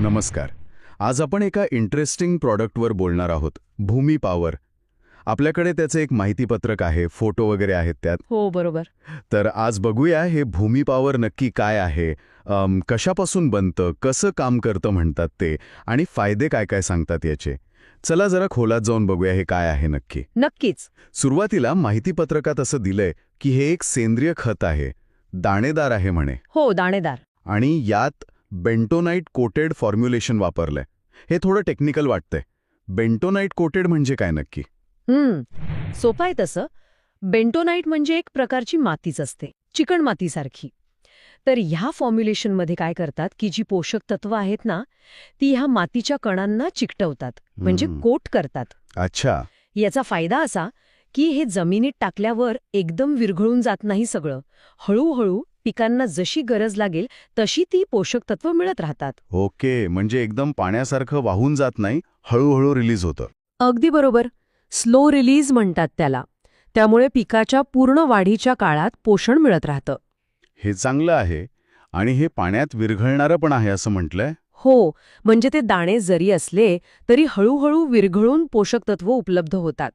नमस्कार. आज आपण एका इंटरेस्टिंग प्रॉडक्टवर बोलणार आहोत, भूमी पॉवर. आपल्याकडे त्याचं एक माहितीपत्रक आहे, फोटो वगैरे आहेत त्यात. हो बरोबर. तर आज बघूया हे भूमी पॉवर नक्की काय आहे, कशापासून बनतं, कसं काम करतं म्हणतात ते, आणि फायदे काय काय सांगतात याचे. चला जरा खोलात जाऊन बघूया हे काय आहे नक्की. नक्कीच. सुरुवातीला माहितीपत्रकात असं दिलंय की हे एक सेंद्रिय खत आहे, दाणेदार आहे म्हणे, हो, दाणेदार. आणि यात बेंटोनाइट कोटेड फॉर्म्युलेशन वापरलंय. हे थोडं टेक्निकल वाटतंय. बेंटोनाइट कोटेड म्हणजे काय नक्की? सोपं आहे तसं. बेंटोनाइट म्हणजे एक प्रकारची मातीच असते, चिकण मातीसारखी. तर ह्या फॉर्म्युलेशनमध्ये काय करतात की जी पोषक तत्व आहेत ना, ती ह्या मातीच्या कणांना चिकटवतात, म्हणजे कोट करतात. अच्छा. याचा फायदा असा की हे जमिनीत टाकल्यावर एकदम विरघळून जात नाही सगळं. हळूहळू पिकांना जशी गरज लागेल तशी ती पोषक तत्व मिळत राहतात. ओके, म्हणजे एकदम पाण्यासारखं वाहून जात नाही, हळूहळू रिलीज होतं. अगदी बरोबर. स्लो रिलीज म्हणतात त्याला. त्यामुळे पिकाच्या पूर्ण वाढीच्या काळात पोषण मिळत राहतं. हे चांगलं आहे. आणि हे पाण्यात विरघळणारं पण आहे असं म्हटलंय. हो, म्हणजे ते दाणे जरी असले तरी हळूहळू विरघळून पोषक तत्व उपलब्ध होतात.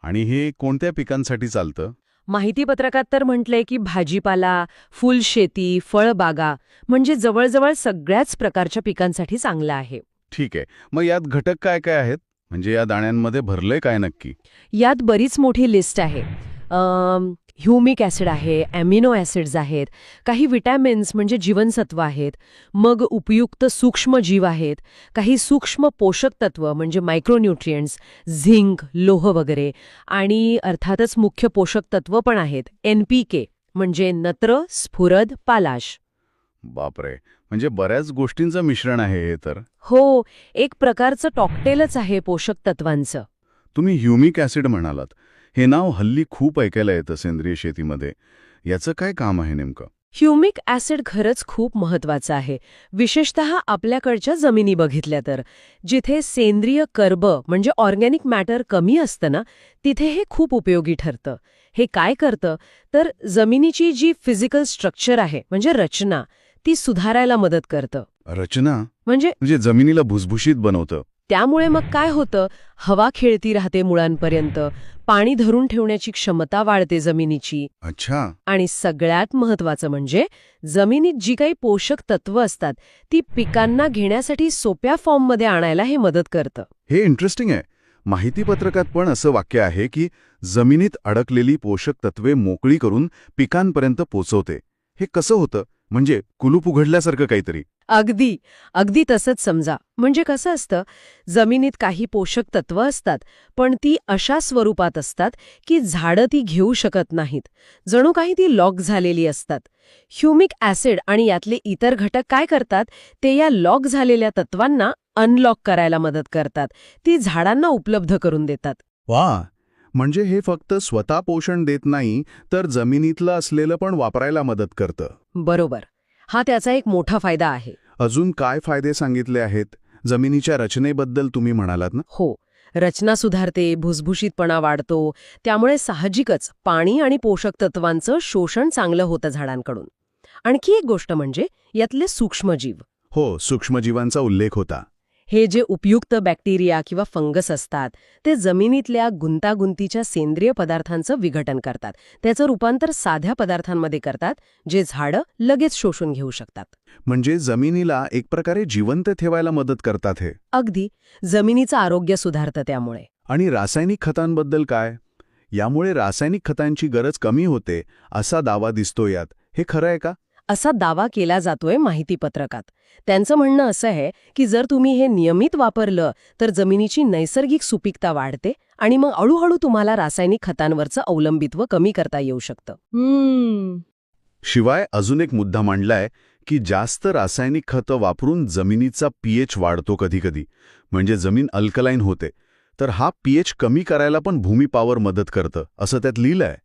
आणि हे कोणत्या पिकांसाठी चालतं? माहितीपत्रकात तर म्हटलंय की भाजीपाला, फुलशेती, फळबागा म्हणजे जवळजवळ सगळ्याच प्रकारच्या पिकांसाठी चांगलं आहे. ठीक आहे. मग यात घटक काय काय आहेत? म्हणजे या दाण्यांमध्ये भरलंय काय नक्की? यात बरीच मोठी लिस्ट आहे. ह्युमिक ॲसिड आहे, ॲमिनो ॲसिड्स आहेत, काही विटॅमिन्स म्हणजे जीवनसत्व आहेत, मग उपयुक्त सूक्ष्म जीव आहेत, काही सूक्ष्म पोषक तत्व म्हणजे मायक्रोन्यूट्रिएंट्स, झिंक, लोह वगैरे, आणि अर्थातच मुख्य पोषक तत्व पण आहेत, NPK म्हणजे नत्र, स्फुरद, पालाश. बापरे, म्हणजे बऱ्याच गोष्टींचं मिश्रण आहे हे तर. हो, एक प्रकारचं कॉकटेलच आहे पोषक तत्वांचं. तुम्ही ह्युमिक ॲसिड म्हणालात. हे नाव हल्ली खूप ऐकायला येतं सेंद्रिय शेतीमध्ये. याचं काय काम आहे नेमकं? ह्युमिक ॲसिड खरंच खूप महत्वाचं आहे, विशेषतः आपल्याकडच्या जमिनी बघितल्या तर. जिथे सेंद्रिय कर्ब म्हणजे ऑर्गॅनिक मॅटर कमी असतं ना, तिथे हे खूप उपयोगी ठरतं. हे काय करतं तर जमिनीची जी फिजिकल स्ट्रक्चर आहे म्हणजे रचना, ती सुधारायला मदत करतं. रचना म्हणजे जमिनीला भुसभुशीत बनवतं. त्यामुळे मग काय होतं, हवा खेळती राहते मुळांपर्यंत, पाणी धरून ठेवण्याची क्षमता वाढते जमिनीची. अच्छा. आणि सगळ्यात महत्वाचं म्हणजे जमिनीत जी काही पोषक तत्व असतात ती पिकांना घेण्यासाठी सोप्या फॉर्ममध्ये आणायला हे मदत करतं. हे इंटरेस्टिंग आहे. माहितीपत्रकात पण असं वाक्य आहे की जमिनीत अडकलेली पोषक तत्वे मोकळी करून पिकांपर्यंत पोचवते. हे कसं होतं? म्हणजे कुलूप उघडल्यासारखं काहीतरी. अगदी अगदी तसंच समजा. म्हणजे कसं असतं, जमिनीत काही पोषक तत्व असतात पण ती अशा स्वरूपात असतात की झाडं ती घेऊ शकत नाहीत, जणू काही ती लॉक झालेली असतात. ह्युमिक ॲसिड आणि यातले इतर घटक काय करतात, ते या लॉक झालेल्या तत्वांना अनलॉक करायला मदत करतात, ती झाडांना उपलब्ध करून देतात. वा, म्हणजे हे फक्त स्वतः पोषण देत नाही तर जमिनीतलं असलेलं पण वापरायला मदत करतं. बरोबर. हा त्याचा एक मोठा फायदा आहे. अजून काय फायदे सांगितले आहेत? जमिनीच्या रचनेबद्दल तुम्ही म्हणालात ना? हो, रचना सुधारते, भुसभुशीतपणा वाढतो, त्यामुळे साहजिकच पाणी आणि पोषक तत्वांचं शोषण चांगलं होतं झाडांकडून. आणखी एक गोष्ट म्हणजे यातले सूक्ष्मजीव. हो, सूक्ष्मजीवांचा उल्लेख होता. हे जे उपयुक्त बॅक्टेरिया किंवा फंगस असतात ते जमिनीतल्या गुंतागुंतीच्या सेंद्रिय पदार्थांचं विघटन करतात, त्याचं रूपांतर साध्या पदार्थांमध्ये करतात, जे झाडं लगेच शोषून घेऊ शकतात. म्हणजे जमिनीला एक प्रकारे जिवंत ठेवायला मदत करतात हे. अगदी, जमिनीचं आरोग्य सुधारतं त्यामुळे. आणि रासायनिक खतांबद्दल काय? यामुळे रासायनिक खतांची गरज कमी होते असा दावा दिसतो यात. हे खरं आहे का? असा दावा केला जातोय माहितीपत्रकात. त्यांचं म्हणणं असं आहे की जर तुम्ही हे नियमित वापरलं तर जमिनीची नैसर्गिक सुपीकता वाढते आणि मग हळूहळू तुम्हाला रासायनिक खतांवरचं अवलंबित्व कमी करता येऊ शकतं. शिवाय अजून एक मुद्दा मांडलाय की जास्त रासायनिक खतं वापरून जमिनीचा pH वाढतो कधीकधी, म्हणजे जमीन अल्कलाईन होते. तर हा pH कमी करायला पण भूमी पॉवर मदत करतं असं त्यात लिहिलंय.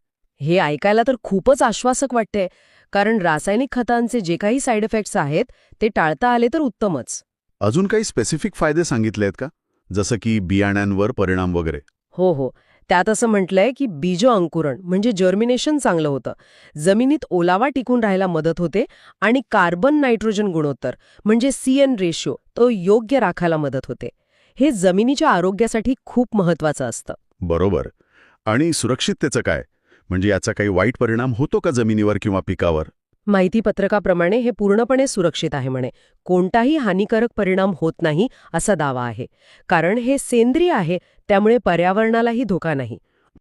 हे ऐकायला तर खूपच आश्वासक वाटते, कारण रासायनिक खतांचे जे काही साईड इफेक्ट्स आहेत ते टाळता आले तर उत्तमच. अजून काही स्पेसिफिक फायदे सांगितले आहेत का? जसं की बियाण्यांवर परिणाम वगैरे? हो, त्यात असं म्हटलंय की बीज अंकुरण म्हणजे जर्मिनेशन चांगलं होतं, जमिनीत ओलावा टिकून राहायला मदत होते आणि कार्बन नायट्रोजन गुणोत्तर म्हणजे CN रेशो तो योग्य राखायला मदत होते. हे जमिनीच्या आरोग्यासाठी खूप महत्वाचं असतं. बरोबर. आणि सुरक्षिततेचं काय? म्हणजे याचा काही वाईट परिणाम होतो का जमिनीवर किंवा पिकावर? माहितीपत्रकाप्रमाणे हे पूर्णपणे सुरक्षित आहे म्हणे. कोणताही हानिकारक परिणाम होत नाही असा दावा आहे. कारण हे सेंद्रिय आहे, त्यामुळे पर्यावरणालाही धोका नाही.